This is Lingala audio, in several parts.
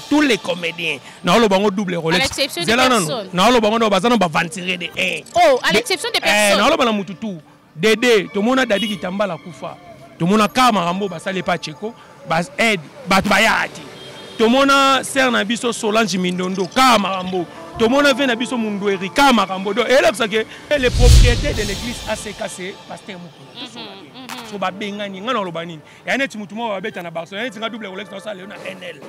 tous les comédiens. Non, le bango double Rolex. À l'exception des personnes. Non, le bango bazana ba ventirer de un. Oh, à l'exception des personnes. Non, le bango mututu. Dédé, tout le monde a dit qu'il tamba la kufa. Tout le monde a kama rambo basale pa cheko, bas aide, batbayati. Tout le monde a ser na biso Solange Mindondo, kama rambo. Tout le monde a vu na biso Mundoueri, kama rambo. Et là que les propriétaires de l'église ACKC, pasteur Moukoula. So ba bengani ngana lo banini ya neti mutu mo ba beta na Barcelone neti nga double Rolex na sala na NL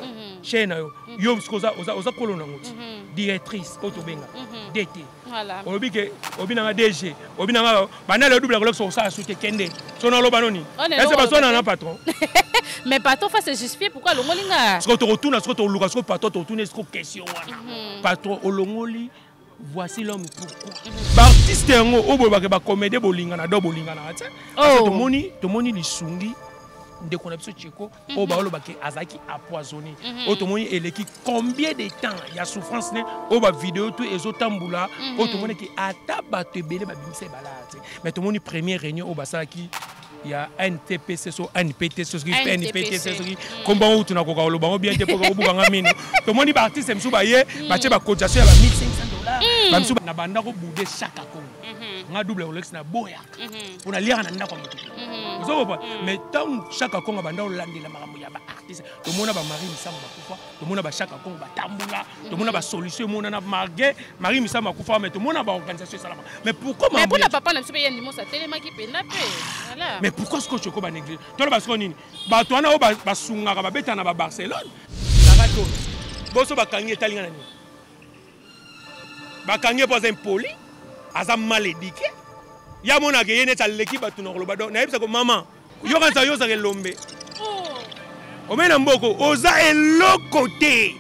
chaîne yo skoza oza kolona ngoti directrice auto benga DT voilà obi ke obi na DG obi na bana le double Rolex so sa soute kende so na lo banoni est-ce pas son na patron mais patron fa se justifier pourquoi lo ngolinga parce que to retourna parce que to luka parce que patron to tourner ce question wana patron olongoli. Voici l'homme pourquoi. L'artiste est un homme qui comédie bolingana do bolingana. Parce que tout moni li sungi de qu'on a besoin de Tcheko au baolo baki azaki empoisonné. Tout moni eleki combien de temps il y a souffrance né au ba vidéo tout et tamboula tout moni qui ataba te belé ba bimse balade. Mais tout moni première réunion au basaki il y a NTPC so NPTC so NPTC so comme on tu na ko ka lo bango bien te ko ko buganga mino. Tout moni ba artiste msu ba ye ba che ba cotisation ya ba 1500 $. Bamsu na banda ko bouder chaque Congo. Nga double Rolex na boya. On a lire na ndako mutu. Mais tant chaque Congo banda olandi la makambo ya ba artiste. To mona ba Marie Misamba kufa, to mona ba chaque Congo ba tambula, to mona ba solution mona na margué, Marie Misamba kufa mais to mona ba organisation salama. Mais pourquoi mais pour na papa na msupe yandi mosa telema ki pena pe. Voilà. Mais pourquoi ce que tu ko ba négliger? To ba sko nini? Ba to na o ba sunga ba beta na ba Barcelone. Sakato. Boso ba kangi etalinga na ni. Bakangé pas impoli, azam mal éduqué. Ya mona ke yene tsaleki batu na loba do. Na yebisa ko maman, yo kanza yo za lombe. O mena mboko, oza elokote.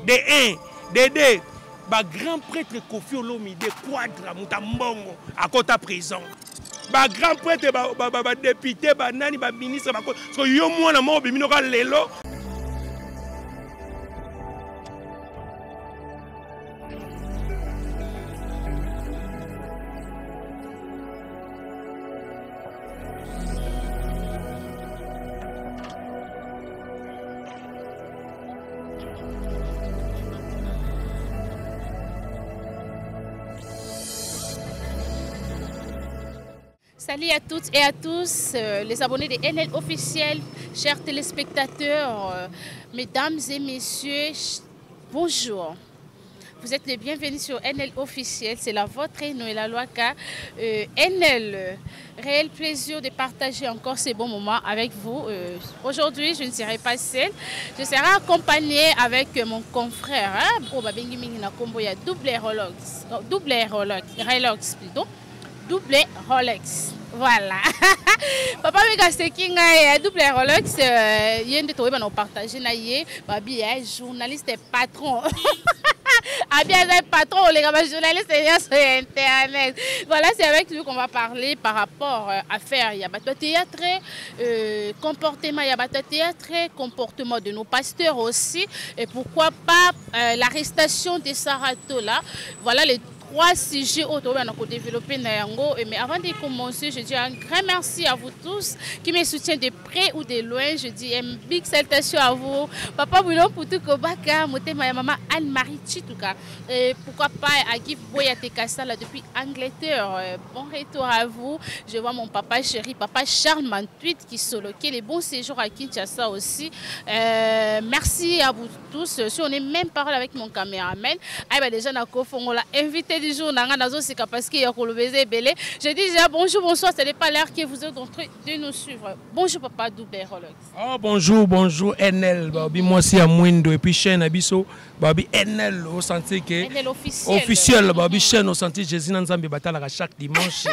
De 1, de 2, ba grand prêtre Kofi Olomide Quadra Mutambongo à côté prison. Ba grand prêtre ba député ba nani ba ministre ba ko so yo mwana mo bimino ka lelo. Salut à toutes et à tous, les abonnés de NL officiel, chers téléspectateurs, mesdames et messieurs, bonjour. Vous êtes les bienvenus sur NL officiel, c'est la vôtre Noëlla Loaka. NL, réel plaisir de partager encore ces bons moments avec vous. Aujourd'hui, je ne serai pas seule, je serai accompagnée avec mon confrère, double Rolex. Voilà. Papa Mega Sekinga double Rolex yende to ba partager na ye babi journaliste et patron. Abia patron les gars journalistes sur internet. Voilà, c'est avec lui qu'on va parler par rapport à faire il y a bateau théâtre comportement il y a bateau théâtre comportement de nos pasteurs aussi et pourquoi pas l'arrestation de Sarato là. Voilà les 3 sujets autour de développer Nayango. Mais avant de commencer, je dis un grand merci à vous tous qui me soutiennent de près ou de loin. Je dis une big salutation à vous. Papa Boulon Poutou Kobaka, ma maman Anne-Marie Chitouka. Pourquoi pas à Guy Boyate Kassala depuis Angleterre. Bon retour à vous. Je vois mon papa chéri, papa Charles Mantuit qui soloquait les bons séjours à Kinshasa aussi. Merci à vous tous. Si on est même parole avec mon caméraman, déjà on l'a invité du jour parce qu'il y a je dis déjà bonjour, bonsoir, ce n'est pas l'heure que vous êtes en train de nous suivre. Bonjour papa double Rolex. Oh bonjour, bonjour NL, babi moi aussi à Mwindo et puis chaîne Abisso, babi NL au sentier que NL officiel. Officiel, babi chaîne au sentier Jésus Nzambe batala chaque dimanche.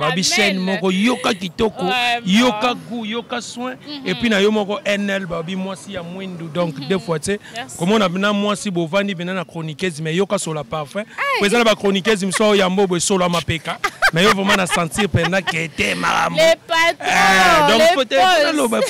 Babi chaîne moko yoka kitoko, yoka goût, yoka soin et puis na yo moko NL babi moi aussi à Mwindo donc deux fois tu sais comment on a bien moi aussi bovandi bien na chroniqueuse mais yoka sur la parfum. Présent la chroniqueuse me sort yambo be solo ma peka. Mais yo vraiment na sentir pendant que était maram. Les patrons. Donc peut-être l'oba.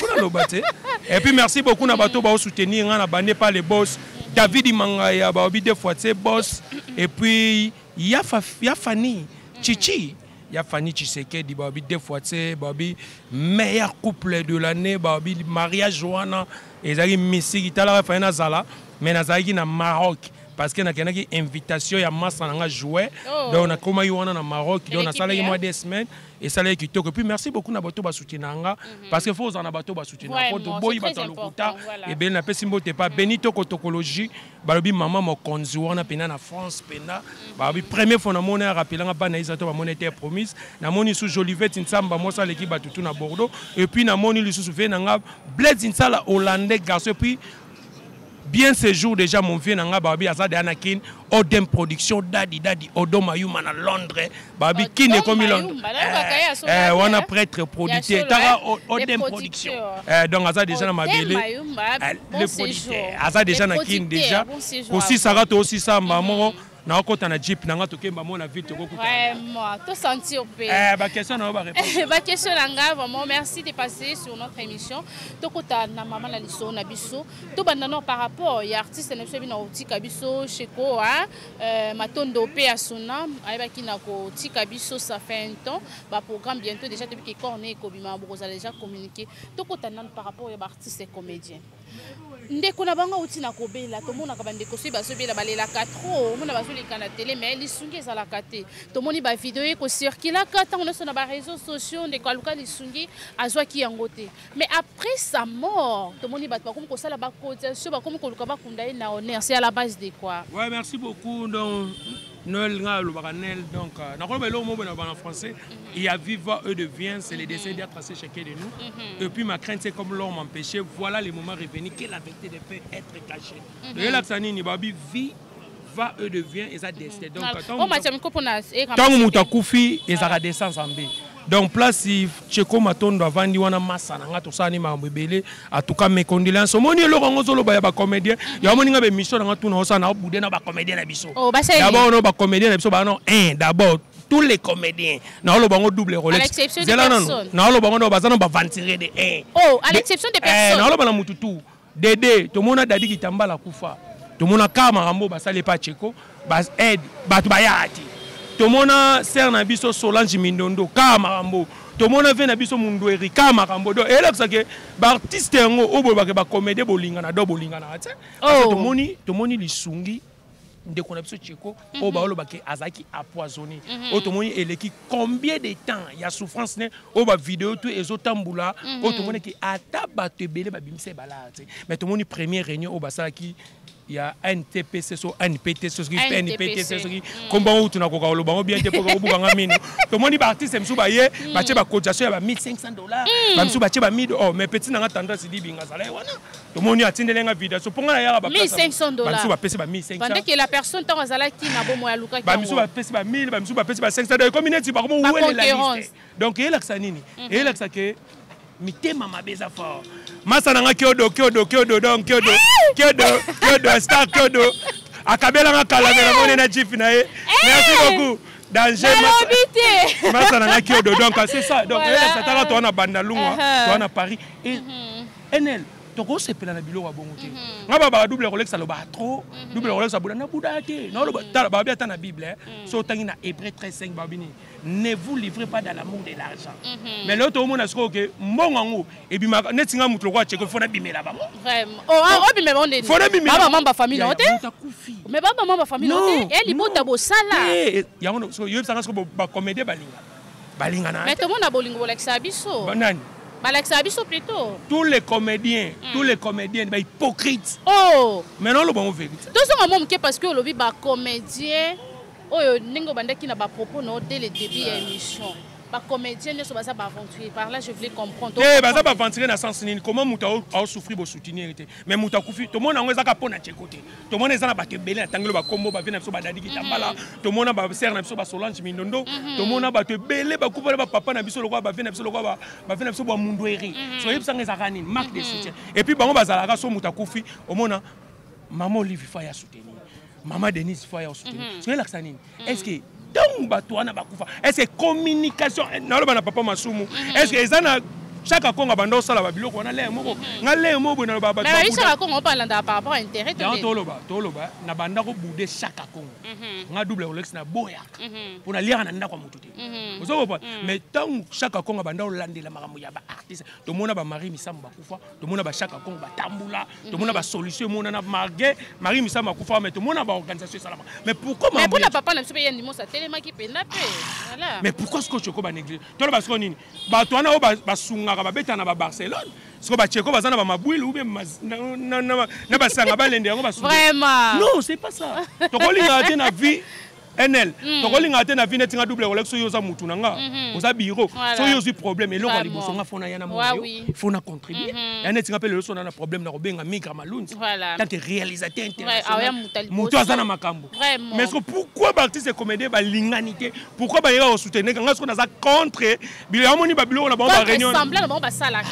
Et puis merci beaucoup na bato ba soutenir na bané par les boss David Mangaya ba obi deux fois c'est boss et puis ya Fanny Chichi y a Fanny Tshisekedi babi deux fois c'est babi meilleur couple de l'année babi mariage Joana et zali Messi itala fa na zala mais na zali na Maroc parce que na kenaki invitation ya massa na jouer donc na koma yona na Maroc donc na sala mois de semaine et ça là qui toque puis merci beaucoup na bato ba soutenanga parce que faut en bato ba soutenanga faut boyi bato lokuta et ben na pesi mbote pas Benito Kotokologie balobi maman mo konzi wana pena na France pena babi premier fois na mona rappelanga ba na isato ba monétaire promise na moni sous Jolivette Nsamba mo ça l'équipe batutu na Bordeaux et puis na moni li sous venanga Blaise Nsala hollandais garçon puis bien ce jour déjà mon vieux nanga babi azade anakin Odem production dadi Odom Mayuma na Londres babi qui ne comme Londres on a prêtre producteur tara Odem production donc azade déjà na mabele le producteur azade déjà na kin déjà aussi sarato aussi ça maman na okota na jeep nanga tokemba mona vite tokokuta vraiment to sentir pe ba question na ba réponse ba question nanga vraiment merci de passer sur notre émission tokota na mama la liso na biso to bandana par rapport ya artiste na biso bina otika biso cheko matondo pe asuna ayeba kina ko tika biso ça fait un temps ba programme bientôt déjà depuis que corné ko bima boza déjà communiquer tokota nan par rapport ya artiste et comédien ndeko na bango uti na kobela to mona ka bandeko so baso bela balela 4 mona baso le kana télé mais lisungi za la kate to moni ba vidéo ko circula ka tant on na ba réseaux sociaux ndeko aluka lisungi azwa ki yangote mais après sa mort to moni ba comme ko sala ba cotisation ba comme ko luka ba kunda na honneur c'est à la base de quoi. Ouais, merci beaucoup donc Noël Ngalo Baranel donc na ko belo mo en français il y a vivre eux devient c'est les décès d'être tracé chacun de nous et puis ma crainte c'est comme l'homme empêché voilà les moments revenus que la vérité de fait être cachée de la tsani ni babi vie va eux devient et ça destin donc tant mutakufi et ça descend en B donc place Cheko Matondo avandi wana massa na ngato sani mambebele atuka mes condoléances moni lo ngo zolo ba comédien ya moni ngabe mission na ngatu na osana obude na ba comédien na biso d'abord no ba comédien na biso ba non d'abord tous les comédiens na lo bango double rôle à l'exception de personnes na lo bango no bazana ba ventirer de à l'exception de personnes na lo bana mututu Dédé to mona dadi kitambala kufa to mona kama rambo basale pa Cheko bas aide batu bayati to mona ser na biso Solange Mindondo kama rambo to mona ve na biso Mundu Eri kama rambo do ela que ba artiste ngo obo ba ke ba comédie bolingana do bolingana ate to moni lisungi ndeko na biso Cheko o ba olo ba ke azaki empoisonné o to moni eleki combien de temps ya souffrance ne o ba vidéo tout ezotambula o to moni ki ata ba te belé ba bimise bala ate mais to moni première réunion o ba sala ki il y a NTPC so NPTC so NPTC so comme bon tu na ko ka lo bango bien te ko ko buganga mino to moni ba artiste msu ba ye ba che ba cotisation ya ba $1,500 ba msu ba che ba 1000 mais petit na nga tendance di binga sala wana to moni atindele nga video so ponga ya ba $1,500 ba msu ba pese ba 1,500 pendant que la personne tant azala ki na bo moya luka ki ba msu ba pese ba 1000 ba msu ba pese ba $500 comme ineti ba ko wele la liste donc il a que ça nini il a que ça que mitema mabeza fort masa nanga kyodo donc kyodo star kyodo akabela nga kala na mone na chief na ye merci beaucoup danger masa nanga kyodo donc c'est ça donc ça tala to na bandalungwa to na Paris et NL toko sepela na bilo wa bongo te ngaba ba double Rolex alo ba trop double Rolex abuda na buda te no lo tala ba bia ta na Bible so tangi na Hébreux 13:5 babini ne vous livrez pas dans l'amour de l'argent mais l'autre monde est-ce que mbongo et bi netinga mutu kwa Cheko fona bimela ba vraiment oh bimela on est baba mamba famille on te mais baba mamba famille on te eli bota bo sala ya on so yo sanga ko ba comédie balinga na mais tout le monde a bolingo Rolex abiso banani Alex Abisso plutôt. Tous les comédiens, bah, hypocrites. Oh. Maintenant le bon vérité. Tout ça maman qui parce que le lobby bah comédien, oh ningo banda qui n'a pas propos non dès le début de l'émission. Bah comédien ne se basa pas aventurer. Par là je voulais comprendre. Eh bah ça pas aventurer dans sens ni comment muta a souffrir pour soutenir été. Mais muta kufi tout le monde a ngeza pona Cheko. Tout le monde est na ba te belé tangelo ba combo ba vina so ba dadi ki tambala. Tout le monde ba ser na so ba Solange Mindondo. Tout le monde ba te belé ba couper ba papa na biso lokwa ba vina biso lokwa ba vina biso ba Mundu Eri. So yeb sanga za kanini marque de soutien. Et puis bango bazala ka so muta kufi au mona maman Olivier fa ya soutenir. Maman Denise fa ya soutenir. So yela kanini. Est-ce que donc bato wana bakufa est-ce que communication na lo bana papa masumu est-ce que ezana chaque akonga banda osala ba biloko wana le moko ngale moko na ba ba mais chaque akonga on parle par rapport à intérêt toloba na banda ko bouder chaque akonga nga double Rolex na boyaka pour na lire na ndako mutu te ozo ko mais tant chaque akonga banda olandela makambo ya ba artiste to mona ba Marie Misamba kufa to mona ba chaque akonga ba tambula to mona ba solution mona na marge Marie Misamba kufa mais to mona ba organisation salama mais pourquoi mais pour na papa na biso pe yandi mosa telema ki penda pe voilà mais pourquoi ce que tu ko ba négliger to ba sko nini ba to na ba sunga ba beta na ba Barcelone ce ba Tcheko bazana ba mabwili ou bien na ba sanga ba lende yango ba sunga vraiment non c'est pas ça to ko linga te na vie NL to ko linga te na vie netinga double Rolex so yoza mutu nanga oza bureau so yozi problème et lo ko liboso nga fona yana mo faut na contribuer ya netinga pe le so na problème na ko benga migra malunzi tant que réalisateur international mutu azana makambo mais pourquoi ba artiste comédien ba linganité pourquoi ba yera soutenir nga so na za contre bilo ya moni ba bilo na ba réunion semblant na ba salaka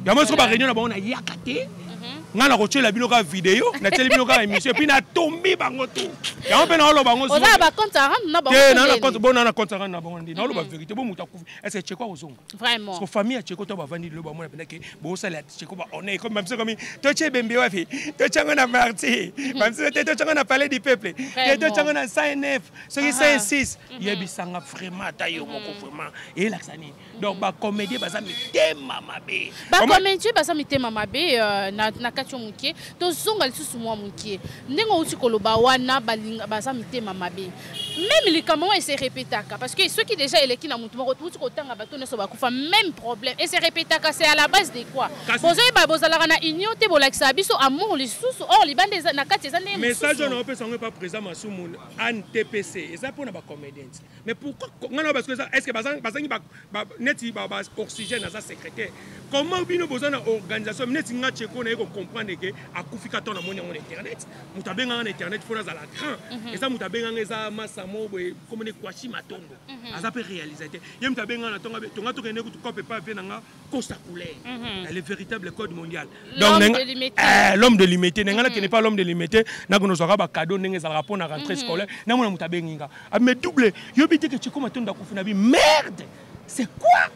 ya mo so ba réunion na ba na yakate nga na kochela bino ka video na tele bino ka émission puis na tombi bango tout ya on pe na lo bango so oza ba compte rendre na bango na compte bon na compte rendre na bango ndi na lo ba vérité bo muta kufi est-ce que Tcheko ozonga vraiment parce que famille ya Tcheko to ba vandi lo ba mona pena ke bo sala Tcheko ba on est comme même comme to che bembe wa fi to tchanga na marti même si to tchanga na palais du peuple to tchanga na 109 ce qui 106 yebisanga vraiment tayo moko vraiment et la sani donc ba comédie ba za mitema mabe ba comédie ba za mitema mabe na kati mukie to zonga lisusu mwa mukie ndengo uti koloba wana balinga baza mitema mabe même likambo et se répétaka parce que ceux qui déjà eleki na mutu moko tuti kotanga bato ne so bakufa même problème et se répétaka c'est à la base de quoi bozo ba bozala na union te bolakisa biso amour lisusu or libande na kati za ndenge message on peut s'en pas présent masumu an TPC et ça pour na ba comédien mais pourquoi ngana parce que est-ce que bazangi ba neti ba oxygène na sa secrétaire comment bino bozo na organisation neti nga Tcheko na comprendre que akufika ton na moni en internet mutabenga en internet faut na la grand et ça mutabenga ngeza masamo comme ne kwashi matondo aza peut réaliser yem mutabenga na tonga to kene ko peut pas venir nga costa couleur le véritable code mondial donc l'homme de limité ngana qui n'est pas l'homme de limité na kono zaka ba cadeau ngeza rapport na rentrée scolaire na mona mutabenga mais double yobité que Tcheko matondo akufina bi merde c'est quoi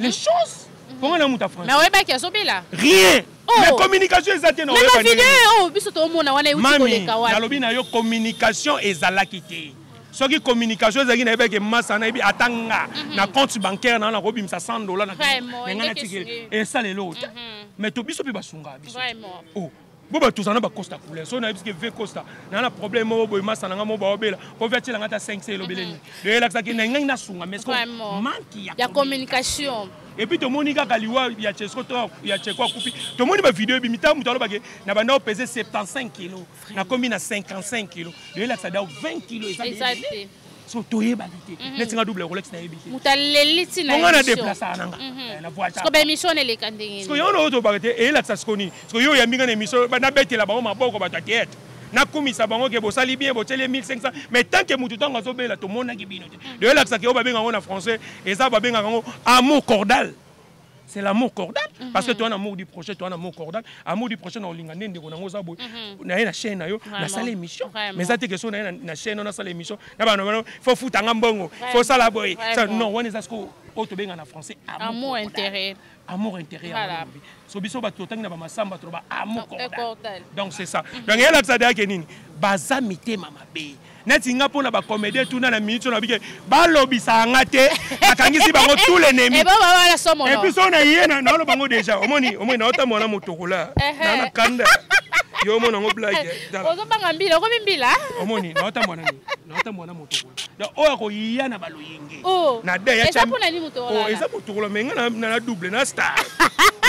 les choses comment na muta France mais ouais ba ki azobela rien mais communication ezate na mais vidéo biso to mona wana uti koleka wana yalobi na yo communication ezalaki te soki communication ezaki na ebeke massa na ebi atanga na compte bancaire na kobimisa $100 na ngana tikeli esa lelo mais to biso pe basunga biso oh bo ba tuzana ba costa couleur so na biske ve costa na problème mo boy massa na mo ba obela ko verti la ngata 5 lobeleni de la ça ki na ngana sunga mais ko manki ya communication et puis to moni ka kaliwa ya Tcheko to ya Tcheko akufi to moni ba vidéo bi mita muto alobake na banda peser 75 kg na komi na 55 kg de la ça da 20 kg exactement so toye balité netinga double Rolex na ebité mutaleliti na on a déplacé nanga na voiture ko be mission ele kandenge so yo no to bakete e la ça skoni so yo ya mbinga na mission na betela ba maboko ba tête na komisa bango ke bosali bien boteli 1500 mais tant que mutu tanga zobela to mona ki bino de la ça ke o ba benga na français et ça ba benga ngo amour cordal. C'est l'amour cordal parce que toi un amour du projet toi un amour cordal amour du projet na olinga ndende ko nango za boy na ye na chaîne na yo na salle émission mais ça te question na chaîne na salle émission na ba no faut fouta ngambongo faut sala boy ça non on est à ce ko to benga na français amour intérêt so biso ba to tangi na ba masamba to ba amour cordal donc c'est ça donc elle a ça derrière que nini baza mitema mabe neti nga pona ba comédien tout na minute na bike ba lobisa ngate akangisi bango tous les ennemis et ba somo et puis so na yena na lo bango déjà omoni na ota mona motokola na kanda yo mona ngo blague ozo banga mbila ko bimbila omoni na ota mona motokola da oya ko yana baloyenge na de ya esa pona ni motokola esa motokola menga na double na star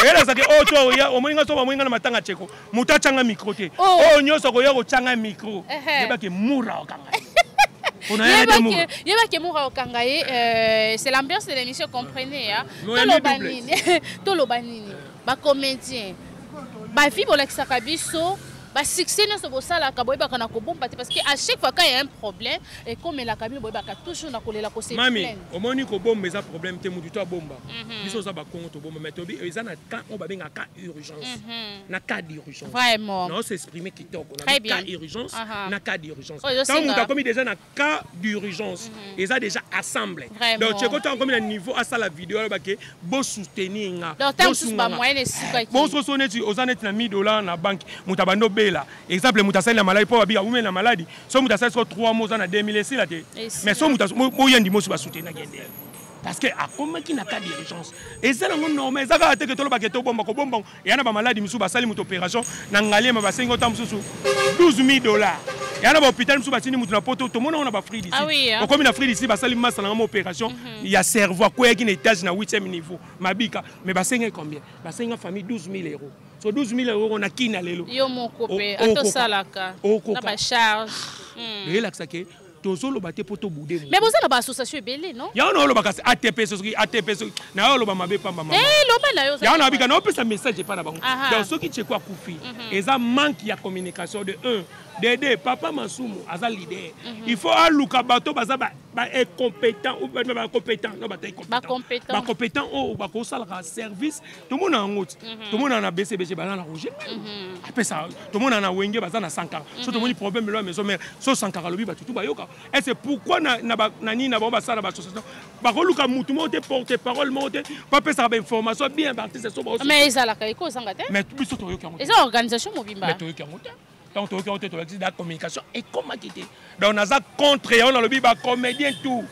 era ça que to ya omoinga so bamoinga na matanga Tcheko muta changa micro te nyoso ko ya ko changa micro deba ke mura okanga yeba ke mura okanga c'est l'ambiance de l'émission comprenez hein to lo banini ba comédien ba fi bolakisa kabiso Bah succès ne se voit ça là kaboy ba kana ko bomba parce que à chaque fois quand il y a un problème et comme la cabine boy ba toujours na kolela ko se mami au moni ko bomba ça problème te mutu to bomba biso ça ba kongo to bomba mais to bi eza na cas on ba benga cas urgence na cas d'urgence vraiment non s'exprimer kitoko na cas urgence na cas d'urgence quand on a commis déjà na cas d'urgence eza déjà assemblé donc tu quand on commis na niveau à ça la vidéo ba ke bo soutenir nga donc tant que ba moyen de sika bon so soneti ozanet na $1000 na banque mutabando bela exemple mutasali na maladie po babika ou na maladie so mutasali so 3 mois na 2000 si la te mais so mutas mo yendi mo ba soutenir gende parce que a comme qui na cas d'urgence et ça non normal ça ka te que to lo ba ke to bomba ko bomba yana ba maladie misu ba sali muto opération na ngaliema ba sengo tam susu $12000 yana ba hôpital misu ba tini mutu na poto to mona on a ba free d'ici ko comme na free d'ici ba sali massa na mo opération il y a cerveau ko yaki na étage na 8e niveau mabika mais ba senga combien ba senga famille €12000 so 12 000 on a qui na lelo yo mon copé ato salaka na ba charge relaxa ke tozolo bate poto boudé mais vous avez une association belé non ya on lo bakasi ATP na yo lo ba mabe pamba mama lo ba na yo ya on a bika na opesa message pa na bango donc soki tcheko akufi eza manque ya communication de 1 Dédé, papa Masumu, aza leader. Il faut aluka bato baza ba incompétent ou ba compétent, non ba compétent. Ba compétent ou ba ko sala service. Tout le monde en route. Tout le monde en a BCBG ba na rouge. Après ça, tout le monde en a wenge baza na 140. So tout le monde problème là maison mère, so 140 lobi ba tout ba yoka. Et c'est pourquoi na nani na ba sala ba association. Ba ko luka mutu mo te porter parole mo te pas pe ça ba information bien bâti c'est so ba. Mais ça la ko sanga te. Mais biso to yoka. Et ça organisation mobimba. Mais to yoka moto. Donc, tu as la communication et comment quitter. Donc, on a contre on a le biba comédien tout.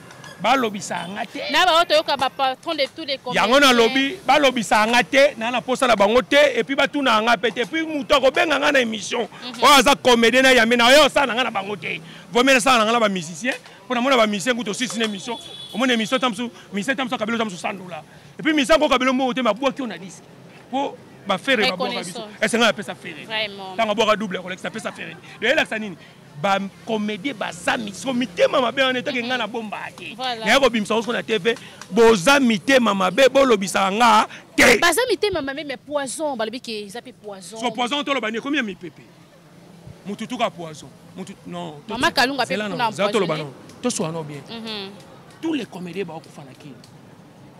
Ba lobby ça ngate. Na ba oto ba patron de tous les comédiens. Ya on a lobby, ba lobby ça ngate, na na posa la bangote et puis ba tout na nga pété puis muto ko benga nga na émission. O aza comédien na yamena yo ça na nga na bangote. Vo mena ça na nga ba musicien. Pour na mona ba musicien ko to aussi une émission. O mona émission tamsu, musicien tamsu kabelo tamsu $100. Et puis musicien ko kabelo mo te ma boa ki on a dit. Pour ba faire ba boa biso. Et c'est nga appelle ça faire. Vraiment. Tant boa double Rolex ça appelle ça faire. De là ça nini. Ba comédie ba zami so mitema mabe on était que nga na bomba ate. Na ko bimsa on na TV boza mitema mabe bo lobisa nga te. Ba zami mitema mabe mais poison ba lobi ke zapi poison. So poison to lo bani combien mi pepe. Mututu ka poison. Mutu non. Mama Kalunga pe kuna poison. To lo bano. To so no bien. Tous les comédiens ba ko fana ki.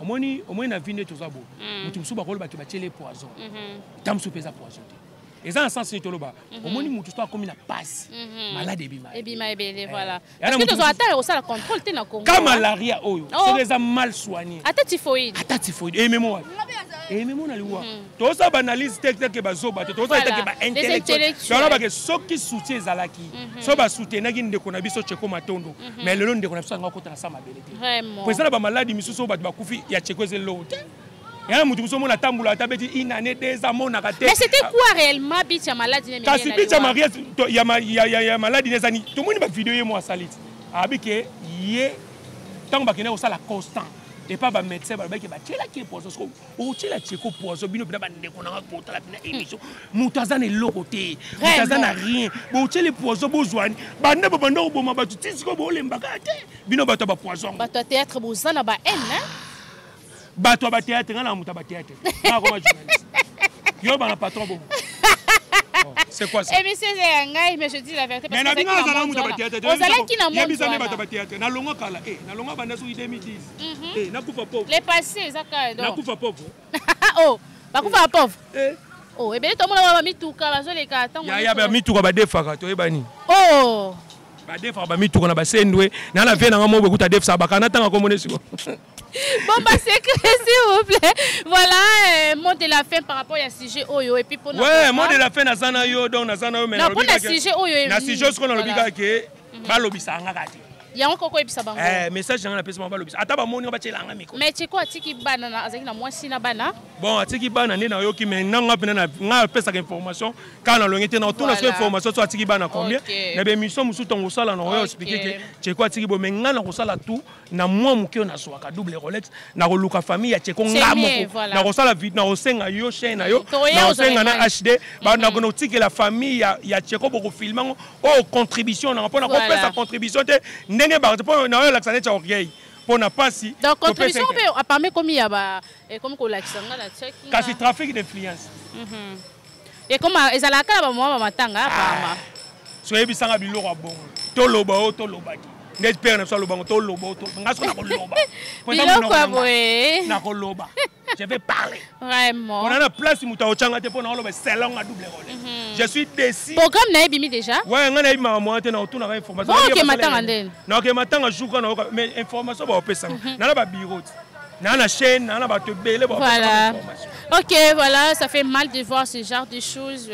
Omoni na vinde to zabo. Mutu musu ba ko lo ba ke ba tele poison. Tam su pesa poison. Et ça, en sens de toloba, au moins, nous tous comme la passe, malade et bima. Et bima et bélé, voilà. Parce que tu as atteint aussi la contrôle, tu es dans le Congo. Comme malaria, c'est des mal soignés. Atta typhoïde. Atta typhoïde. Et même moi. Et même moi, on a lu. Tout ça, analyse technique, tout ça, c'est intellectuel. Tu as que ceux qui soutiennent Zalaki, ceux qui soutiennent Nagin de Konabiso Tcheko Matondo, mais le long de Konabiso, on a encore ça, ma belle. Vraiment. Pour ça, la maladie, Missou Sobat Bakoufi, il y a Tcheko Zelo. Mais c'était quoi réellement bit ya maladie ne kasi bit ya maria ya maladie les années tout le monde va vidéo moi salit abike yé tant ba kena au sala constant et pas ba médecin ba ke ba tela ki poison o tela tcheko poison bino ba ndeko na ko tala na émission mutazana lokoté mutazana rien bo tela poison bo zwani ba ndebo ba ndoko bo ma ba tisiko bo lemba ka te bino ba to ba poison ba to théâtre bo zana ba haine hein. Bato ba théâtre ngana muta ba théâtre na ko ma journaliste yo ba na patron bon c'est quoi ça et monsieur ngai mais je dis la vérité parce que mais na ngana muta ba théâtre ozala ki na monde yebisa ne bato ba théâtre na longa kala na longa banda so 2010 na kufa pauvre les passés zaka donc na kufa pauvre oh ba kufa pauvre oh et bien tout le monde va mituka bazoleka tant ya ba mituka ba defaka to ebani oh ba defaka ba mituka na ba sendwe na la vie na ngamo bekuta defsa ba kana tanga ko monesiko. Bon, bah, c'est que s'il vous plaît. Voilà, mot de la fin par rapport à sujet Oyo. Et puis pour ouais, mot de la fin, na sana yo, donc na sana yo. Non, pour le sujet Oyo. Na sujet, ce qu'on a le biga que, balobisa ngakati. Il y a encore quoi ebisa bango. Message dans la personne balobisa. Ata ba moni ba tshela nga miko. Mais tsheko atiki bana na azaki na mwasi na bana. Bon, atiki bana ne na yo ki mais nanga pena na nga pesa information quand na longete na tout na information so atiki bana combien. Na be mission musu tongo sala na yo expliquer que tsheko atiki bo mais nga na ko sala tout na mwa muke na swaka double Rolex na ko luka famille ya tsheko ngamo. Na ko sala vite na ko senga yo chaîne na yo. Na ko senga na HD ba na ko tiki la famille ya tsheko bo ko filmer o contribution na pona ko pesa contribution te ndenge ba pour na yo la sanet ya orgueil. Pour na pasi donc contribution peut apparemment comme il y a comme ko la kisanga la check kasi trafic d'influence Et comme ils allaient à la maman matanga apparemment. Soyez bisanga biloko bon. To loba o to loba ki. Net père na so loba to loba to. Ngaso na ko loba. Biloko boye. Na ko loba. Je vais parler. Vraiment. On a la place muta o changa te pour na loba salon à double rôle. Je suis déçu. Programme na bimi déjà. Ouais, ngana ibi maman te na otuna ka information. Bon que matanga ndeni. Na que matanga jouka na mais information ba opesa. Na la ba bureau. Na la chaîne, na la ba te belé ba opesa information. Ok, voilà, ça fait mal de voir ce genre de choses.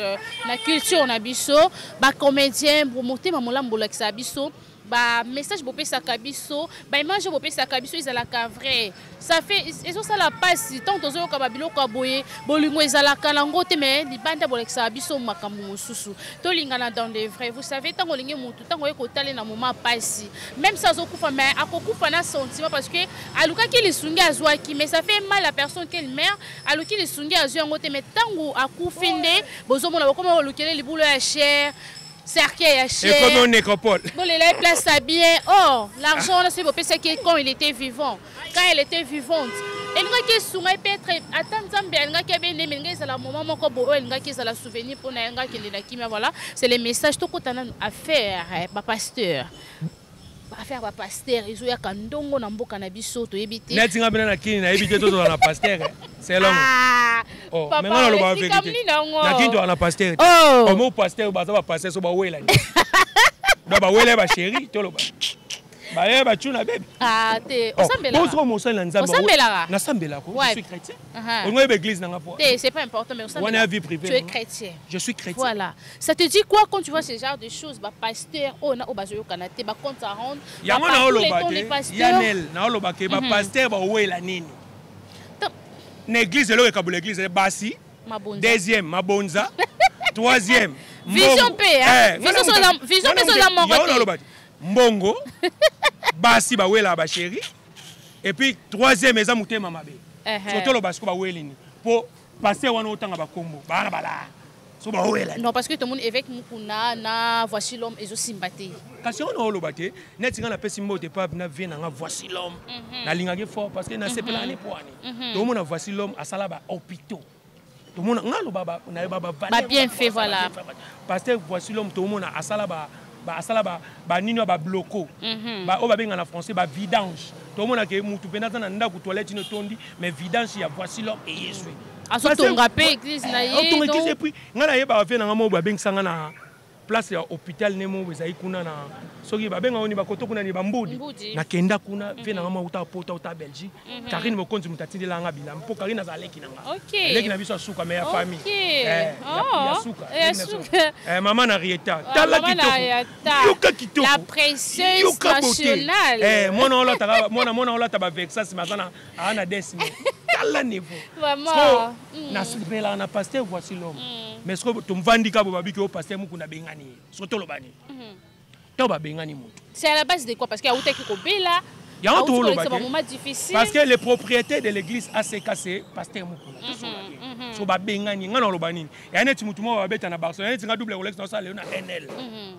La culture, on a biso, bah comédien, pour monter ma moula mbola qui biso, bah message bopé sa kabiso, bah image bopé sa kabiso, ils la vrai. Ça fait, ils ont ça la passe. Tant que vous avez bilo kaboye, bolingo ils la kalango te mais les bandes bola qui biso makamu susu. To lingana dans les vrais. Vous savez tant qu'on lingue mutu, tant qu'on est côté na moment passe. Même ça zokufa mais akokufa na sentiment parce que aluka qui les sungi azwa qui mais ça fait mal à la personne qu'elle mère. Aluki les sungi azwa ngote mais tango akufinde, bozo mona comme olukele les boules à chair. Cercueil à chair. Et comme on nécropole. Bon, les place ça bien. Oh, l'argent, c'est pour penser que quand il était vivant. Quand elle était vivante. Et nous qui sommes peut-être attends bien nga qui bien aimé nga la maman ko bo nga qui la souvenir pour nga qui les qui mais voilà, c'est les messages tout côté à faire ba pasteur. Ba faire ba pasteur, ils ont ya kandongo na mboka na biso to yebite. Neti nga bena na kini na yebite to na pasteur. C'est long. Oh, mais on le va vérité. Na kini to na pasteur. Oh, mo pasteur ba za pasteur so ba wela. Ba wela ba chéri to lo ba. Bah bah tu n'as bébé. Ah t'es. Osambela. Bonjour mon seul nzamba. Osambela. Na sambela ko. Je suis chrétien. On est l'église dans la foi. C'est pas important mais on est à vie privée. Tu es chrétien. Je suis chrétien. Voilà. Ça te dit quoi quand tu vois ce genre de choses bah pasteur oh na obazo kanate bah compte à rendre. Ya mona olobate. Yanel na olobake ba pasteur ba wela nini. L'église là ka l'église basi. Deuxième mabonza. Troisième. Vision paix hein. Vision paix sur la mort. Mbongo, basi ba wela ba chéri, et puis troisième eza mutema mabe. Surtout le basco ba welini. Pour passer wana otanga ba kombo, ba bala. So ba wela. Non parce que tout le monde évêque mukuna na voici l'homme et aussi mbaté. Kasi on a lobate, net nga na pesi mot de pas na vie na voici l'homme. Na lingage fort parce que na sepela ne poani. Tout le monde voici l'homme à sala ba hôpitaux. Tout le monde nga lo baba na baba bien fait voilà. Parce que voici l'homme tout le monde à sala ba asala ba nino ba bloco ba o ba benga na français ba vidange to mona ke mutu pena na ndako toilette ne tondi mais vidange ya voici l'homme et Jésus asotonga pe église na ye donc église et puis ngana ye ba fe na ngamo ba benga sanga na place ya hôpital nemo bezai kuna na soki ba benga oni ba koto kuna ni bambudi na kenda kuna fe na ngamo uta pota uta Belgique Karine mokonzi mutatindi la nga bila mpo Karine za leki na nga leki na biso suka mais ya famille ya suka maman na rieta tala kitoko la princesse nationale mona ola taba vexas mazana ana desimo tala niveau vraiment na sipela na pasteur voici l'homme mais ce que tu mvandi ka bobabi ke o pasteur mukuna bengani surtout lobani to ba bengani mutu c'est à la base de quoi parce qu'il y a utaki ko bela il y a un tour difficile parce que les propriétaires de l'église ACK c'est pasteur mukuna so ba bengani ngana lobani ya neti mutu mo ba beta na Barcelone neti nga double Rolex na ça na NL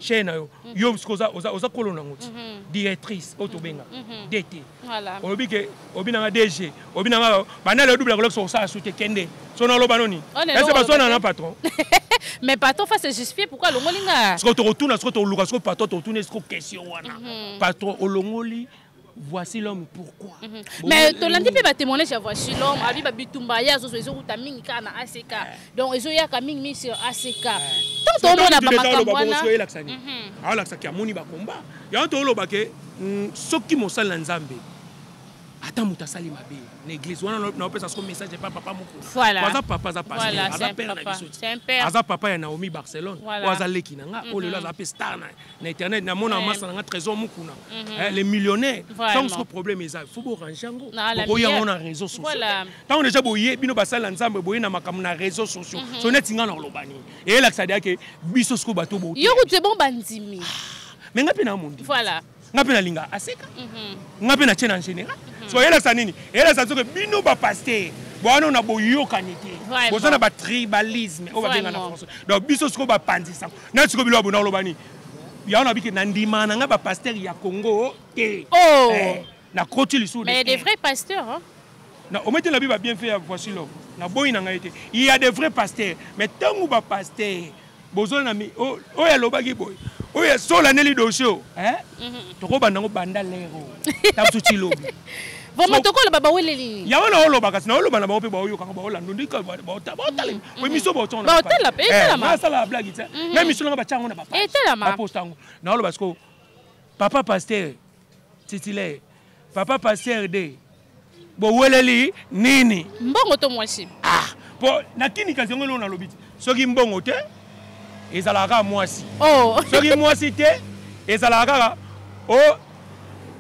chaîne yo skoza oza kolona nguti directrice otobenga DT voilà obi ke obi na DG obi na bana le double Rolex so ça soute kende so na lobanoni est-ce pas so na patron mais patron face justifier pourquoi longolinga ce que tu retournes ce que tu luka ce que patron tu retournes ce que question wana patron olongoli voici l'homme pourquoi mais tolandi pe ba témoignage ya voici l'homme abi ba bitumba ya zo zo ta mingi kana ACK donc ezo ya ka mingi sur ACK tant on a ba makambwana ah la ki amoni ba komba ya to lo ba ke soki mosala nzambe ata muta sali mabe l'église wana na opesa ce message pas papa moko voilà papa za pasteur aza père na biso aza papa ya Naomi Barcelone aza leki nanga o le aza pe star na internet na mona massa na trésor mukuna les millionnaires donc ce problème est ça faut bo ranjango ko ya on a réseaux sociaux tant déjà boye bino basala nzambe boye na makamu na réseaux sociaux so netinga na lobani et la ça que biso sko bato bo yo ko bon bandimi mais ngapi na mundi voilà ngapi na linga aseka ngapi na chena en général so yela sanini yela sanzo que bino ba pasteur boano na boyokani te bozana ba tribalisme o ba benga na France donc biso sko ba pandisa na siko bilo abona lobani ya on a biki na ndima na nga ba pasteur ya Congo te oh na koti lisu mais des vrais pasteurs hein On mettait la Bible bien fait, voici l'homme. Il y a des vrais pasteurs. Mais tant que vous pasteur, besoin d'ami, oh ya lobagi boy, oh ya sola neli dosio, hein? Toko bandango banda lero, tapsuti lobi. Vraiment toko le baba weleli. Ya wana olo bakas na olo bana ba ope ba oyo kanga ba ola ndika ba otale. We miso ba otona. Ba otala pe etala ma. Na sala blague ça. Même miso nga ba chango na papa. Etala ma. Ba postango. Na olo basko papa pasteur titulaire. Papa pasteur de bo weleli nini? Mbongo to mwasi. Ah, po nakini kazi ngo na lobiti. Soki mbongo te ezalaka mwasi. Oh. Soki mwasi te ezalaka o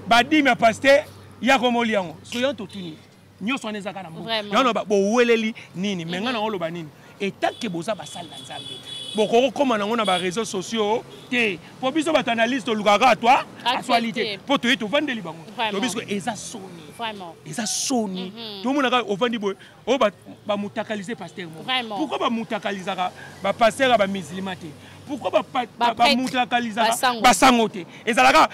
badime pasteur ya komoli yango. Soyo to tuni. Nyoso anezaka na mbongo. Yano bo weleli nini? Menga na oloba nini? Eta ke boza basala nzambe. Boko koma nango na ba réseaux sociaux te. Po biso ba analyste lukaka toi actualité. Po to eto vandeli bango. To biso eza soni. Vraiment. Eza soni. Tout le monde a ofandi boy. O ba mutakaliser pasteur mo. Pourquoi ba mutakalisaka ba pasteur ba musulman te? Pourquoi ba mutakalisaka ba sangote? Ezalaka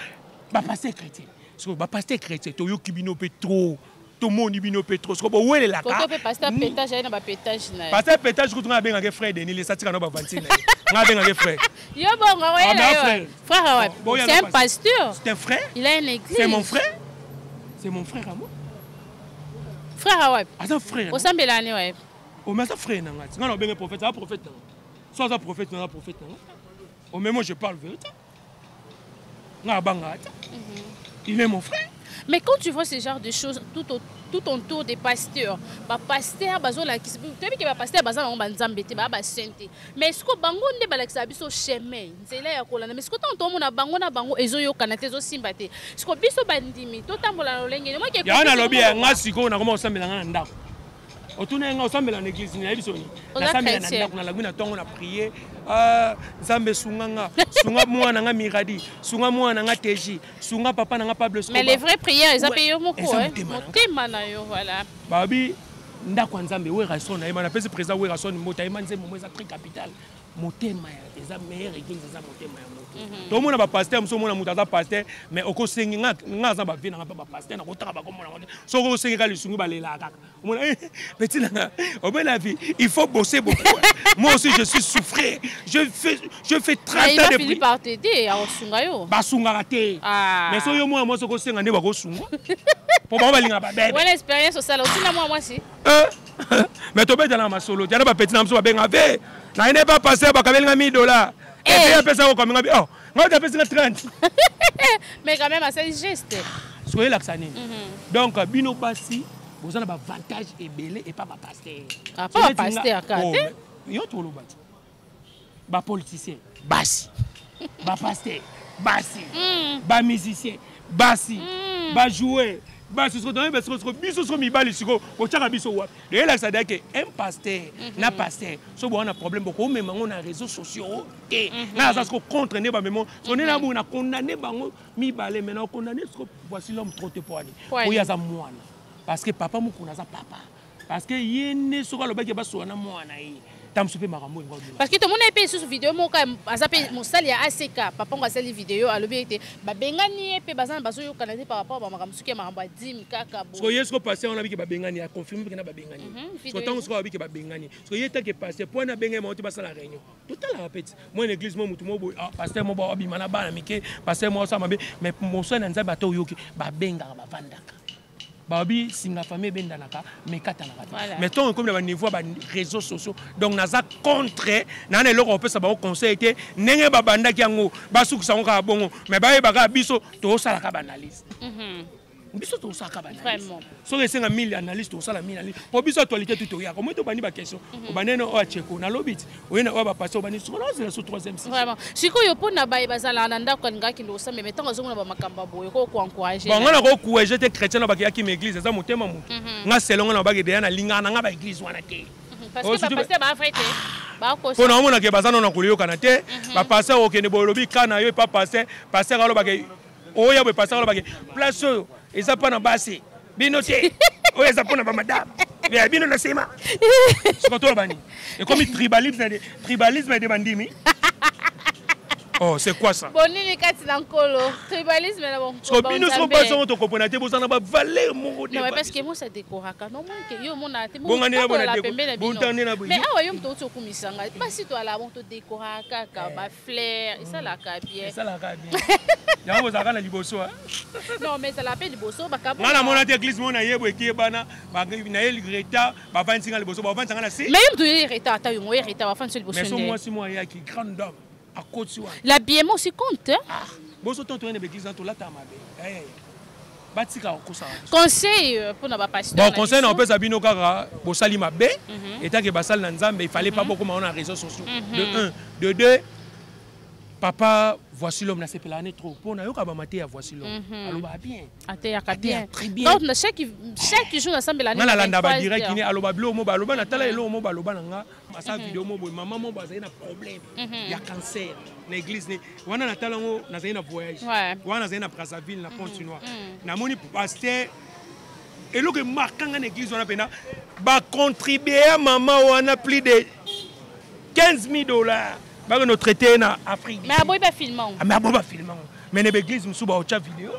ba pasteur chrétien. Parce que ba pasteur chrétien to yo kibino pe trop. Tout le monde bino pétro. Ce que vous voulez là. Quand on pasteur pétage, il y a un pétage. Pasteur pétage, vous avez un frère de Nili, ça tire à nos bavantines. On a un frère. Yo bon, ouais. Frère, c'est un pasteur. C'est un frère. Il a une église. C'est mon frère. C'est mon frère à moi. Frère, ouais. Ah, c'est frère. Au Sambelani, ouais. Au mais ça frère, non. Non, non, ben prophète, ça prophète. Soit ça prophète, non, prophète. Au même moi, je parle vérité. Non, banga. Il est mon frère. Mais quand tu vois ce genre de choses tout autour des pasteurs, bah pasteur bazola qui tu sais que pasteur bazala on banzambete ba sainté. Mais est-ce que bango nde balakisa biso chemin, c'est là ya kolana. Mais est-ce que tant on a bango ezoyo kanate zo simbate. Est-ce que biso bandimi to tambola lolenge moi qui. Ya na lobi nga siko na koma osambela nga ndako. Otuna nga osambela na église na biso ni. Na sambela na ndako na laguna tongo na prier. Zambe sunganga sunga mwana nga miradi sunga mwana nga teji sunga papa nga Pablo Escobar. Mais les vraies prières ils appellent yo moko motema na yo voilà babi ndako nzambe we rason na yema pesi président we rason mota yema nzembo mo eza très capital motema ya eza meilleur église eza motema ya moto to mona ba pasteur mso mona muta za pasteur mais oko sengi nga za ba vina nga ba pasteur na kotaka ba komona ngo so ko sengi ka lisungi ba lela kaka mona petit na au bel la vie il faut bosser beaucoup. Moi aussi je suis souffré je fais 30 ans de prière. Il finit par t'aider à osunga yo ba sunga raté mais so yo moi so ko senga ne ba ko sunga pour ba balinga ba bébé bonne expérience au salon tina moi si mais to be dans ma solo diana ba petit na mso ba benga ve na ine pas passer ba kabelinga $1000 et puis après ça ko minga oh nga ta pesi 30 mais quand même c'est geste soyez laxani donc bino basi vous avez un avantage et belé et pas pasteur pas pasteur kate yo to lo bati ba politicien basi ba pasteur basi ba musicien basi ba joueur basi so dans parce que biso so mi bali siko ko tchaka biso wa de là ça dit que un pasteur na pasteur so bon on a problème beaucoup même on a réseaux sociaux et là ça se contre ne ba même on est là on a condamné bango mi balé maintenant condamné voici l'homme trop te poani o ya za mwana parce que papa mo kuna za papa parce que yene so ka lobaki ba so na mwana yi parce que tout le monde a payé sur vidéo mon sali ya ACK papa nga sali vidéo a lobi ete ba bengani pe bazana baso yo kanate par rapport ba makamsuki makambo dim kaka bo so yesko passer on a bi ke ba bengani a confirmer que na ba bengani so tant so bi ke ba bengani so yeta ke passer point na bengani mo te basala réunion tout à la répète moi l'église mo mutu mo pasteur mo ba bi mana bana mike pasteur mo sa mabe mais mo so na nzaba to yoki ba benga ba vandaka babi singa famille bendanaka mais katanaka mais tant comme le niveau ba réseaux sociaux donc naza contre na ne loko peut ça ba conseil était nenge ba bandaki yango ba sukusa ngo ka bongo mais ba yeba biso to sala ka banalise biso to sala ka banalise so que 5000 analystes to sala 1000 analystes pour biso actualité tout ya comment to bani ba question o baneno o cheko na lobit o na o ba passer o bani so na sur 3e cycle vraiment siko yo pona ba bazala na ndako ngaki ndo sa mais tant azomona ba makamba boye ko encourager bon ngana ko encourager te chrétien na ba ki église ça motema mu nga selonga na ba ke de na linga na nga ba église wana te parce que ba passer ba frère ba ko so na mona ke bazana na kuliyo kana te ba passer o ke ne bolobi kana yo pas passer alo ba ke o ya be passer alo ba ke place et ça pas na basi binoté o ya ça pas na ba madame mais bino na sema c'est pas toi bani et comme tribalisme de bandimi Oh, c'est quoi ça? Bonini kati na nkolo. Tribalisme na bon. So bino so pas on to comprendre te bosana ba valeur mon non, parce que moi ça décoraka. Non, moi que yo mon na te. Bon ngani na bon na mais awa yo mto to kumisanga. Pas si toi là bon to décoraka ka ba fleur, ça la ka bien. Ça la ka bien. Ya mo zaka na liboso. Non, mais ça la peine liboso ba ka. Ngana mona te église mona yebo ekebana ba na el greta ba vansinga liboso ba vansanga na si. Mais yo mto reta ta yo mo reta ba fanso liboso. Mais so moi si moi ya ki grande dame. L'habillement aussi compte. Conseil pour ne pas passer. Bon, conseil, on peut s'abîmer au cas où Salim a bé. Et tant que Bassal Nanzambe, il fallait pas beaucoup on a réseaux sociaux. De un, de deux, papa, voici l'homme, là c'est l'année trop. Pour n'a eu qu'à mater à voici l'homme. Alors va bien. Bien. Très bien. Donc chaque jour ensemble l'année. Nala landa ba direct ni aloba blo mo baloba na tala elo mo baloba nga. Asa vidéo mo boy maman mo bazai na problème. Ya cancer. Na église ni wana na tala ngo na zai na voyage. Wana zai na Brazzaville na Pont-Noir. Na moni pasteur elo que marquant na église wana pena ba contribuer maman wana plus de $15,000. Bah nous traiter na Afrique. Mais aboy pas filmant. Mais aboy pas filmant. Mais na église musu ba ocha vidéo.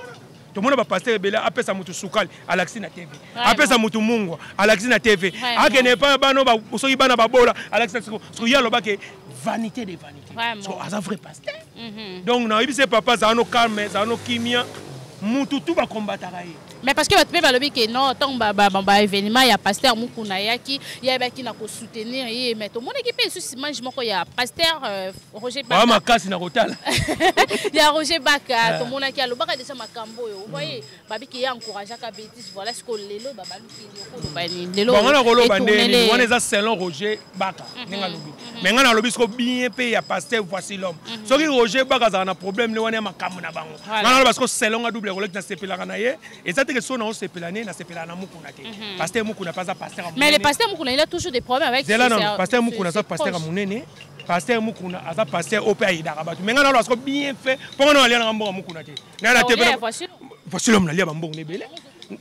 Tout le monde va passer bela après ça mutu sukali Alaxi na TV. Après ça mutu mungwa Alaxi na TV. Akene pas bano ba so yibana ba bola Alaxi so yalo ba ke vanité de vanité. So asa vrai pasteur. Donc na ibise papa za no calme, za no kimia mutu tout va combattre. Mais parce que votre père va le dire que non, tant que événement, il y a pasteur Mukuna Yaki, il y a qui n'a qu'à soutenir, mais tout le monde équipe est sous management, il y a pasteur Roger Baka. Ma casse na rotal. Il y a Roger Baka, tout le monde qui a le Baka déjà Makambo, vous voyez, babi qui a encouragé à bêtise, voilà ce que lelo babalu qui lelo. Bon on a rolo bandé, on est à selon Roger Baka, ninga lobi. Mais on a lobi ce bien payé à pasteur voici l'homme. Ce qui Roger Baka ça a un problème, le on est Makambo na bango. On a parce que selon a double relais na CP la kanaye et ça que son nom c'est pelané na c'est pelana Mukuna te. Pasteur Mukuna pas pasteur. Mais le pasteur Mukuna il a toujours des problèmes avec ça. Non, pasteur Mukuna ça pasteur à Munene. Pasteur Mukuna ça pasteur au pays d'Arabatu. Mais on a parce que bien fait. Pour on aller à Mbongo Mukuna te. Na la te. Voici l'homme là li ba Mbongo nebele.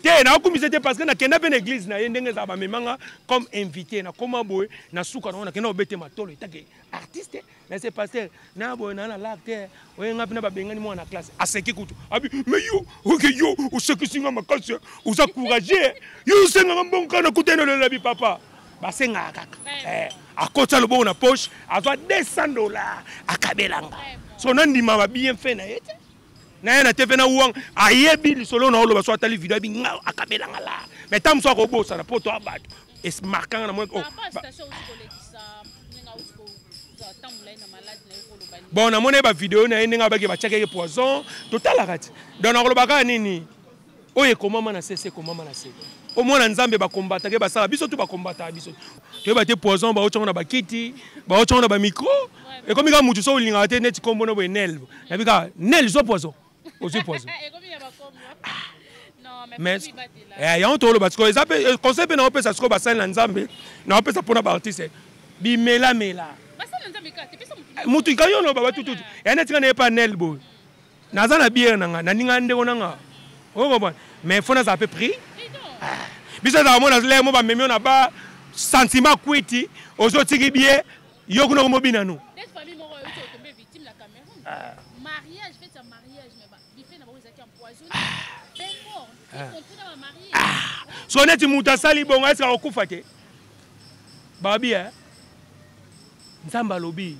Te na komisa te parce que na kenda ben église na ndenge za ba memanga comme invité na koma boy na suka na kenda obete matolo itake artiste na c'est pasteur na boy na la l'acteur oye ngapina ba bengani mo na classe aseki kutu abi mais yo OK yo o sekisinga makasi o za courager yo senga mbonka na kutena le labi papa ba senga kaka akota lobo na poche azwa $200 akabelanga so nandima ba bien fait na yete na na TV na uang ayebi lisolo na oloba so atali video bi nga akabelanga la mais tam so ko bosa na poto abatu es marquant na mo ko bon na mona ba video na ndinga ba ke ba checker poison total akati donc na oloba ka nini oye komama na cesse komama na cesse au moins nzambe ba combattre ke ba sala biso tu ba combattre biso to ba te poison ba ochona ba kiti ba ochona ba micro et comme ga mutu so linga te net kombo no bo nel na bika nel so poison aussi poison mais il y a un tolo parce que les appels conseil na opesa sko ba sala nzambe na opesa pona ba artiste bi mela mutu kayo no ba tutu ya net kana pas nel bo naza na bière nanga na ninga ndeko nanga o bon mais faut na ça peu prix biso za mona le mo ba memi na ba sentiment kwiti ozotiki bien yo kuno mo binanu cette famille mo tomber victime la Cameroun mariage fait un mariage mais ba il fait na ba zaki empoisonné ben mort il compris dans ma mariage so neti muta sali bonga est-ce akufa te babi nzamba lobi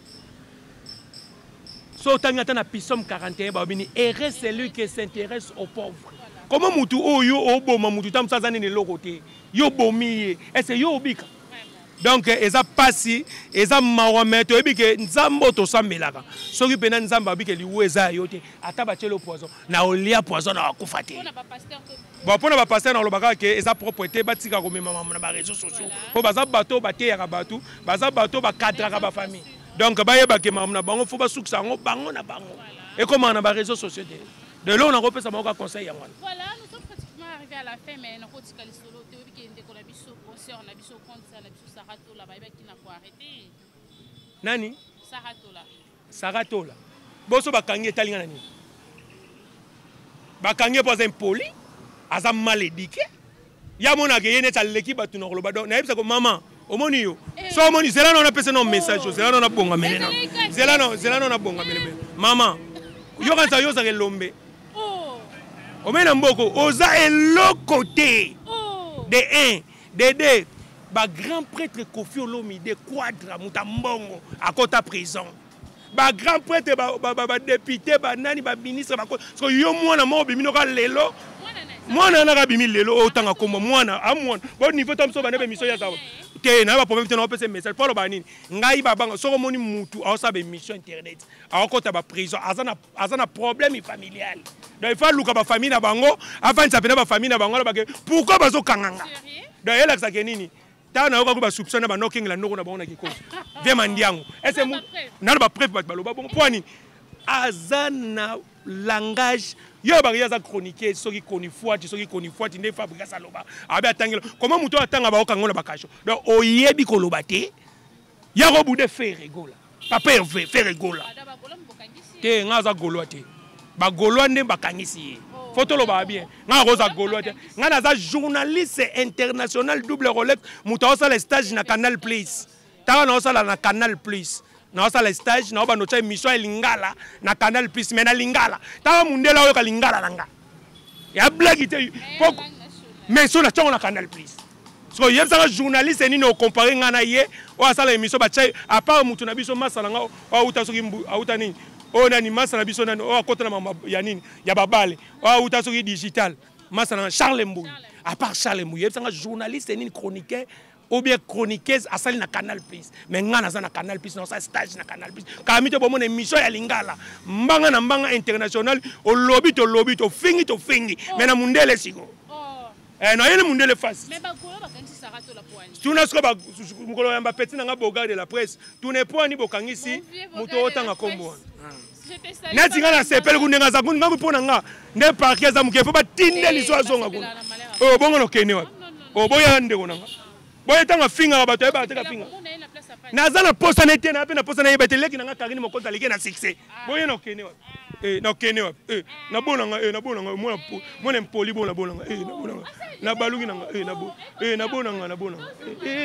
so tanga tana pisom 41 babi ni heureux celui qui s'intéresse aux pauvres. Comment mutu oyo oboma mutu tam sazane ne lokote yo bomi est-ce yo obika donc eza pasi eza mawameto ebike nzambo to sambelaka soki pena nzamba bike liweza yote ataba chelo poison na olia poison na akufa te bon pona ba pasteur na lobaka ke eza propreté batika ko mema na ba réseaux sociaux po baza bato bateyaka bato baza bato ba cadre ba famille donc ba yeba ke mamna bango fo ba sukisa ngo bango na bango et comment na ba réseaux sociaux de là on a repéré ça mon conseil voilà nous sommes pratiquement arrivés à la fin mais on continue les solo théorie qui est la biso concert on a biso compte ça la biso Saratola ba qui n'a pas arrêté nani Saratola boso bakangi etalinga nani bakangi poza impoli aza mal éduqué ya mona ke yene taleki batu na loba donc na yebisa ko maman omoni yo so omoni zela na on a pese no message zela na bonga melena zela na bonga melena Maman, yo quand ça yo ça lombe. O mena mboko, oza elo côté. De 1, de 2. Ba grand prêtre Kofi Olomide Quadra Mutambongo à côté prison. Ba grand prêtre ba député ba nani ba ministre ba so yo mwana mo bimino ka lelo. Mwana na ka bimilo lelo otanga kombo mwana amwana. Bon niveau tom so ba nebe mission ya zawo. Te na ba problème te na opese message pour ba nini. Ngai ba banga so moni mutu a sa be mission internet. A côté ba prison azana problème familial. Donc il faut luka ba famille na bango avant ça pena ba famille na bango ba pourquoi bazo kanganga. Donc elle a ça nini. Ta na yoka ba soupçonner ba knocking la noko na bango na kikosi. Vie mandiango. Est-ce que na ba preuve ba baloba bon point ni azana langage yo ba yaza chroniquer soki konifuati soki konifuati nde fabrica saloba abe atangela comment muto atanga ba okango na bakasho donc oyebi koloba te ya ko bude faire rigola papa hervé faire rigola te ngaza golwa te ba golwa nde bakangisi photo lo ba bien nga roza golwa te nga na za journaliste international double Rolex muto osala stage na Canal Plus ta na osala na Canal Plus na osala stage na oba nocha émission ya lingala na Canal Plus mais na lingala ta mundela oyo ka lingala nanga ya blague te mais so na tongo na Canal Plus so yebsaka journaliste ni no comparer nga na ye o asala émission ba chai à part mutu na biso masala nga o uta soki auta nini o nani masala biso nani o akota na mama ya nini ya babale o uta soki digital masala Charles Mbou à part Charles Mbou yebsaka journaliste ni chroniqueur ou bien chroniqueuse à salle na Canal Plus mais ngana za na Canal Plus na sa stage na Canal Plus kamite bo mon émission ya lingala mbanga na mbanga international o lobby to fingi mais na mundele siko na yene mundele face mais ba golo ba kanisi sarato la poani tuna sko ba mukolo ya mbapeti na nga boga de la presse tune poani bokangisi muto otanga kombo neti ngana sepele kunenga za kunga mpona nga nde parquet za mukefa ba tindeli so azonga kuna o bongo no kene wa o boya ndeko nanga boye tanga finga bato eba teka finga nazana posta nete na pe na posta na yebete leki nanga Karine Mokonza leki na succès boye no kene wa na kene wa na bonanga na bonanga mona mpoli bona bonanga na bonanga na balungi nanga na bonanga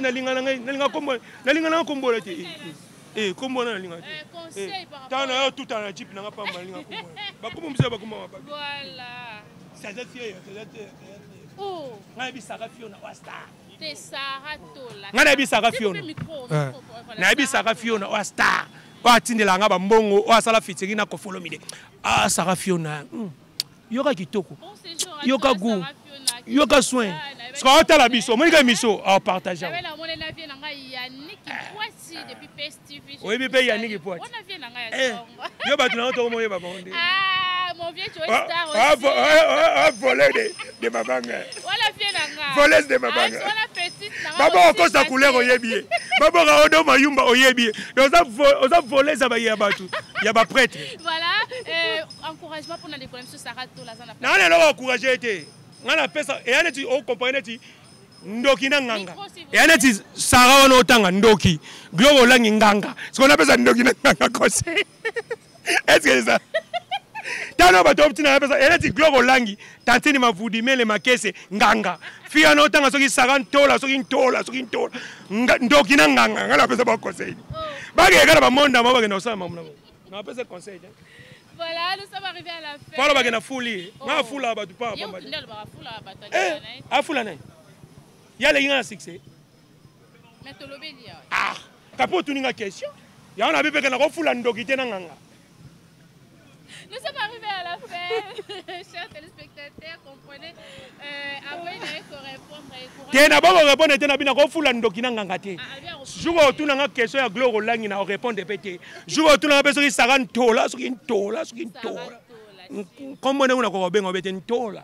na linga nanga na linga kombo na linga nanga kombo lati kombo na linga conseil par rapport tana yo tout en type nanga pa malinga kombo ba kombo mse ba kombo ba voilà ça ça fie oh ngai bi saka fio na wasta ngana bisaka fiona na bisaka fiona wa star wa tindela nga ba mbongo wa sala fitiri na Kofi Olomide saka fiona yoka kitoko yoka gu yoka soin ska otala biso monika miso a partager na mona na vie na nga Yannick Poiti depuis PSTV oui bébé Yannick Poiti on a vie na nga yo ba tuna to moye ba bonde mon vieux Joey Star aussi volé de mabanga wala vie na nga voleuse de mabanga wala petite na baba ko sa couleur oyebi baba ka odo mayumba oyebi oza voler za ba ya batu ya ba prêtre voilà encouragement pour na décoller sur Sarato la zana na na encourager te ngana pesa et aneti o comprendre ti ndoki na nganga et aneti Sara ono tanga ndoki globo la nganga ce qu'on appelle ndoki na nganga conseil est-ce que ça tano ba topti na pesa et aneti globo langi tantini mavudi mele makese nganga fia no tanga soki Sara ntola soki ndoki na nganga ngala pesa ba conseil ba ke kala ba monda ma ba ke na osama mna na pesa conseil. Voilà, nous sommes arrivés à la fin. Voilà, on va fouli. Ma foula ba tu pas. Ah foula né. Ya les gens succès. Mais to lobelia. Ah, kapo tu ninga question. Ya on a bébé kana ko foula ndokité na nganga. Nous sommes arrivés à la fin. Chers téléspectateurs, comprenez avant de répondre Té na ba répondre té na bina ko foula ndoki na nganga té. Jour tu na question ya Gloire Langi na répondre pété. Jour tu na beso ki saran tola, soki ntola. Comment on a ko benga bete ntola.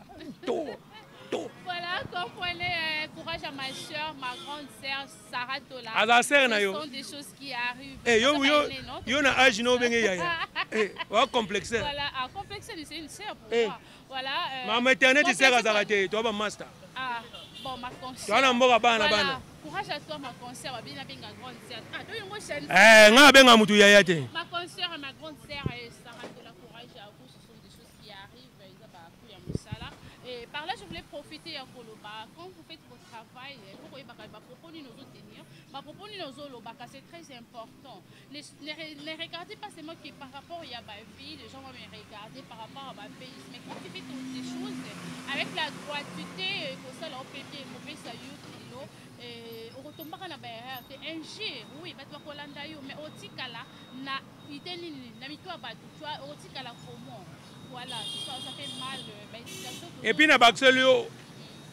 Voilà, comprenez courage à ma soeur, ma grande sœur Sarah Tola. Ce sont des choses qui arrivent. Eh yo na âge no benga ya. Wa complexé. Voilà, complexé c'est une sœur pour moi. Voilà ma maternité sœur azarate, toi ba master. Ah, bon ma conscience. Toi na mboka bana bana. Courage à toi ma conscience, wa bien benga grande sœur. Ah, toi ngo chaîne. Nga benga mutu yaya te. Ma conscience et ma grande sœur Sarah Tola, courage à vous, ce sont des choses qui arrivent, ils ont pas à Moussala. Et par là je voulais voulais profiter à Koloba. Quand vous faites votre travail, vous voyez, c'est très important. Ne regardez pas seulement que par rapport à ma vie, les gens vont me regarder par rapport à ma pays. Mais quand tu fais des choses avec la gratuité, comme ça, là, on peut bien couper ça, on retombe pas dans la barrière. Un jour, oui, mais au Tikala, na idée na mito abatu, tu vois, au Tikala comment. Voilà, ça fait mal. Et puis, na Baxelio,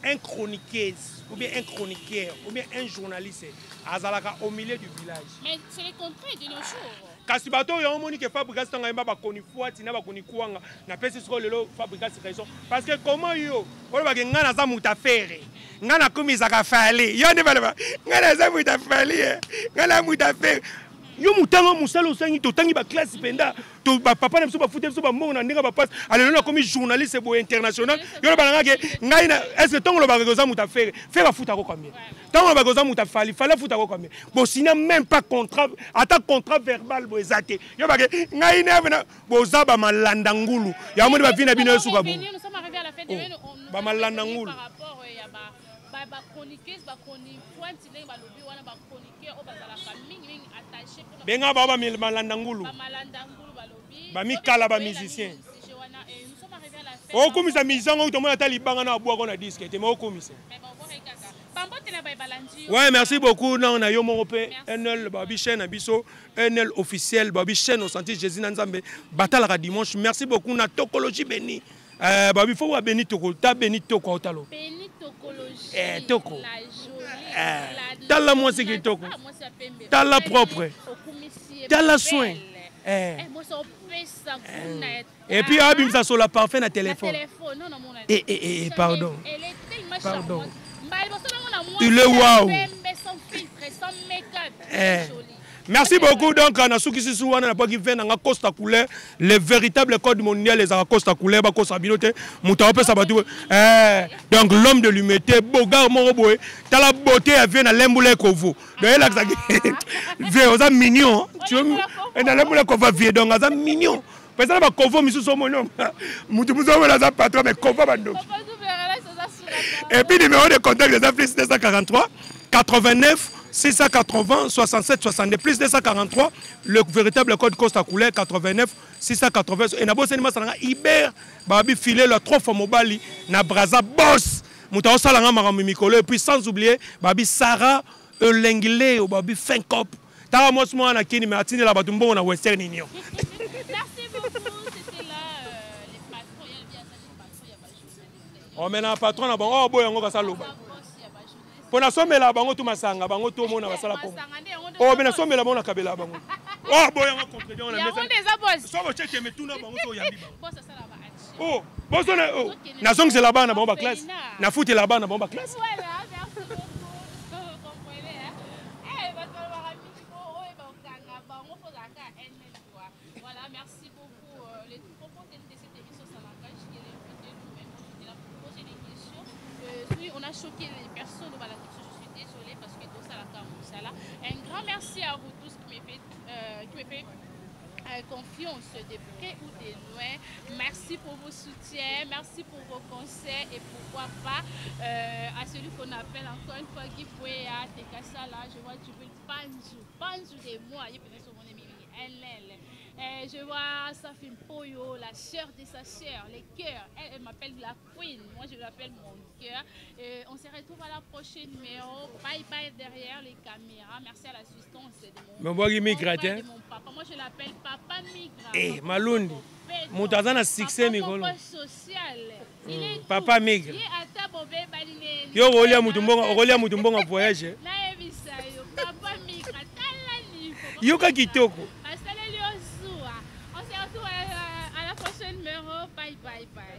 un chroniqueuse, ou bien un chroniqueur, ou bien un journaliste, azalaka au milieu du village. Mais c'est le contraire de nos jours. Kasi bato ya omoni ke Fabrikas tanga yamba ba koni fuati na ba koni kuanga na pesi siko lelo Fabrikas raison parce que comment yo on va nga na za muta faire nga na komisa ka fali yo ne ba nga na za muta fali nga na muta faire yo mutanga musalo sangi to tangi ba classe penda to ba papa na biso ba futé biso ba mona ndinga ba passe alelo na komi journaliste bo international yo ba nga ke nga ina est-ce que tongo lo ba ko za muta faire ba futa ko combien tongo lo ba ko za muta fali futa ko combien bon sinon même pas contrat attaque contrat verbal bo ezate yo ba ke nga ina bo za ba malanda ngulu ya mo ba vina bino suka bo nous sommes arrivés à la fin de l'année ba malanda ngulu par rapport ya ba chroniqueuse ba chronique pointe le ba lobi wana ba chroniqueur o ba za la famille attaché pour benga ba malanda ngulu ba malanda ngulu ba lobi ba mikala ba musicien nous sommes arrivés à la fin o komisa mizango to mona tali banga na bwa ko na disque te mo komisa. Ouais, merci beaucoup. Non, on a eu mon repère. NL, Babi chaîne, Abisso, NL officiel, Babi chaîne au sentier Jésus Nanzambe. Bataille à dimanche. Merci beaucoup. Na tokologie béni. Babi faut béni toko. Ta béni toko otalo. Béni tokologie. Toko. La jolie. T'as la moi c'est qui toko. T'as la propre. T'as la soin. Et puis abim ça sur la parfait na téléphone. Pardon. Pardon. Il est waouh. Merci beaucoup. Donc, on a ceux qui se souviennent, on a pas qui viennent en Costa Couleur, les véritables codes mondiaux, les Costa Couleur, Costa Binote, Moutaopé Sabatou. Donc, l'homme de l'humidité, Bogar Moroboé, t'as la beauté, elle vient à l'emboulé Kovo. Donc, elle est mignon. Tu vois, elle a l'emboulé Kovo, donc, elle est mignon. Parce que la Kovo, mais sous mon nom, Moutoubouzou, elle a patron, mais Kovo, et puis, numéro de contact des Afriques 243 89 680 67 62 plus 243 le véritable code Costa Couleur 89 680 et nabo senima salanga Iber babi filer la 3 fois mobali na Braza boss mutao salanga makambo mikolo et puis sans oublier babi Sarah Elengile ou babi Fincop ta moi moi na kini mais atini la batumbo na Western Union. Merci beaucoup, c'était là les patrons, il y a bien ça les patrons, il y a pas journaliste. On met un patron na bon oh boy on va ça loba. Pour la somme là bango tout masanga bango tout mona basala ko oh bena somme là mona kabela bango oh boy on va contredire on a mis ça so bo check mais tout na bango to yambi bango oh boss on oh na song c'est là-bas na bango classe na foot là-bas na bango classe voilà merci beaucoup vous comprenez hein voilà merci beaucoup les propos de cette émission ça m'engage qui est invité nous-mêmes on a posé des questions oui on a choqué les personnes de Balakis. Je suis désolée parce que tout ça la Kamoussala. Un grand merci à vous tous qui me fait confiance de près ou de loin. Merci pour vos soutiens, merci pour vos conseils et pourquoi pas à celui qu'on appelle encore une fois Guy Pouéa, Tekasala, je vois du Panjou de moi, il peut sur mon ami NL. Je vois Safin Poyo, la sœur de sa sœur, les cœurs. Elle m'appelle la Queen, moi je l'appelle mon cœur. On se retrouve à la prochaine numéro. Bye bye derrière les caméras. Merci à l'assistance de mon papa. Moi je l'appelle Papa Migra. Eh, Malundi. Mon tazana succès Migolo. Social. Papa Migra. Yo rolia mutumbonga voyage. Papa Migra. Yoka kitoko. On se retrouve à la prochaine numéro. Bye bye bye.